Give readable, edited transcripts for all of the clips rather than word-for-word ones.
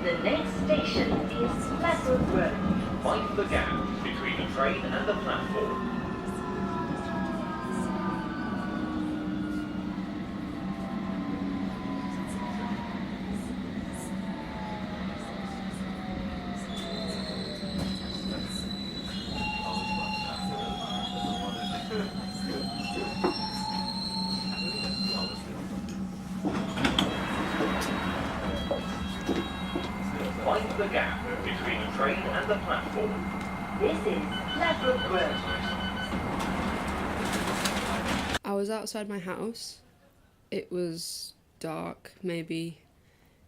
The next station is Ladbroke Road. Mind the gap between the train and the platform. Mind the gap between the train and the platform. This is Ladbroke Road. I was outside my house. It was dark, maybe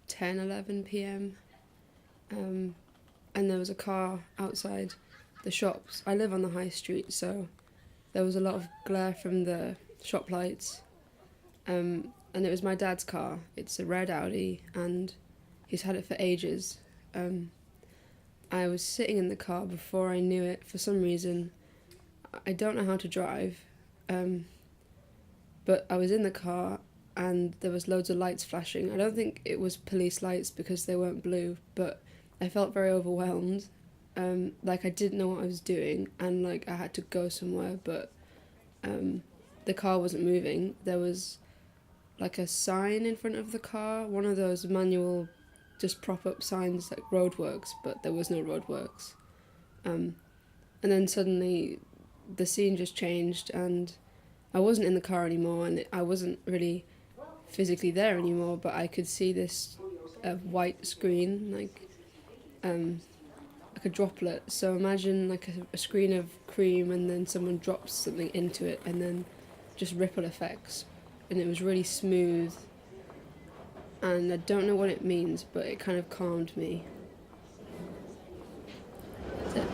10-11 p.m. And there was a car outside the shops. I live on the high street, so there was a lot of glare from the shop lights. And it was my dad's car. It's a red Audi, and he's had it for ages. I was sitting in the car before I knew it. For some reason, I don't know how to drive, but I was in the car and there was loads of lights flashing. I don't think it was police lights because they weren't blue, but I felt very overwhelmed. Like I didn't know what I was doing, and like I had to go somewhere, but the car wasn't moving. There was like a sign in front of the car, one of those manual just prop up signs like roadworks, but there was no roadworks. And then suddenly the scene just changed, and I wasn't in the car anymore, and I wasn't really physically there anymore, but I could see this white screen, like a droplet. So imagine like a screen of cream, and then someone drops something into it, and then just ripple effects, and it was really smooth. And I don't know what it means, but it kind of calmed me. That's it.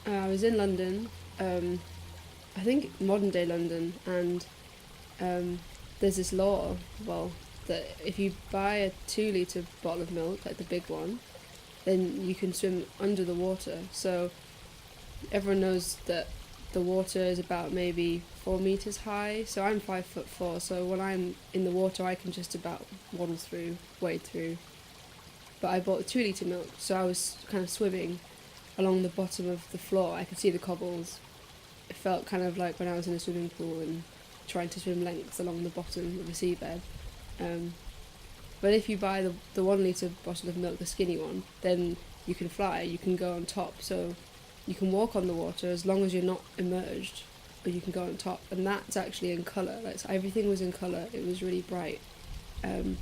I was in London, I think modern day London, and there's this law, well, that if you buy a 2-litre bottle of milk, like the big one, then you can swim under the water. So everyone knows that the water is about maybe 4 metres high, so I'm 5'4", so when I'm in the water I can just about waddle through, wade through. But I bought a 2-litre milk, so I was kind of swimming along the bottom of the floor. I could see the cobbles. It felt kind of like when I was in a swimming pool and trying to swim lengths along the bottom of the seabed. But if you buy the 1-litre bottle of milk, the skinny one, then you can fly, you can go on top, so you can walk on the water as long as you're not immersed, but you can go on top, and that's actually in colour. Like, so everything was in colour, it was really bright. But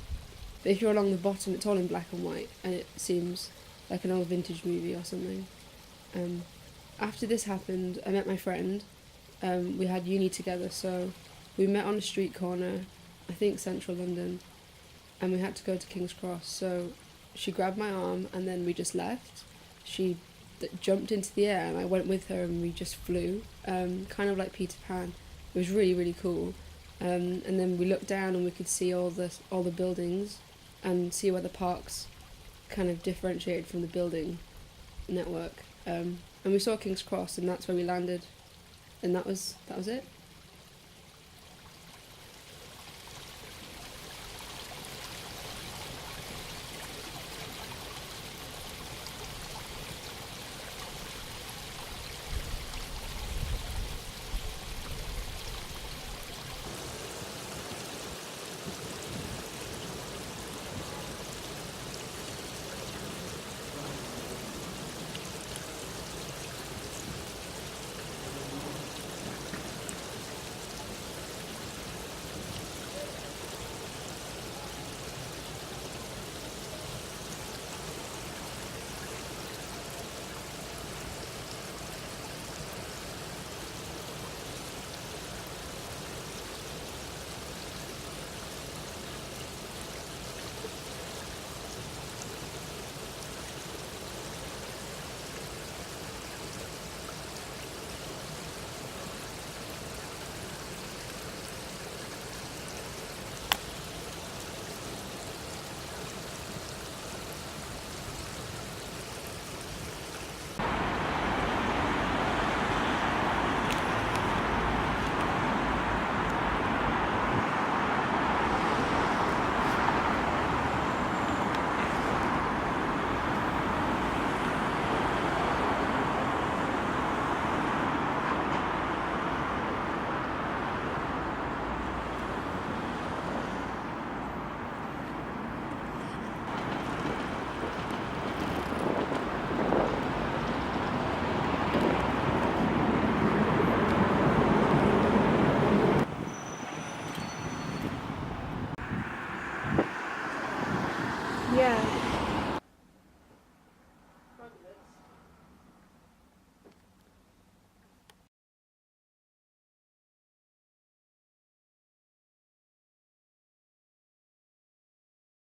if you're along the bottom, it's all in black and white, and it seems like an old vintage movie or something. After this happened, I met my friend, we had uni together, so we met on a street corner, I think central London, and we had to go to King's Cross. So she grabbed my arm and then we just left. She jumped into the air and I went with her and we just flew, kind of like Peter Pan. It was really, really cool. And then we looked down and we could see all the buildings and see where the parks kind of differentiated from the building network. And we saw King's Cross and that's where we landed. And that was it.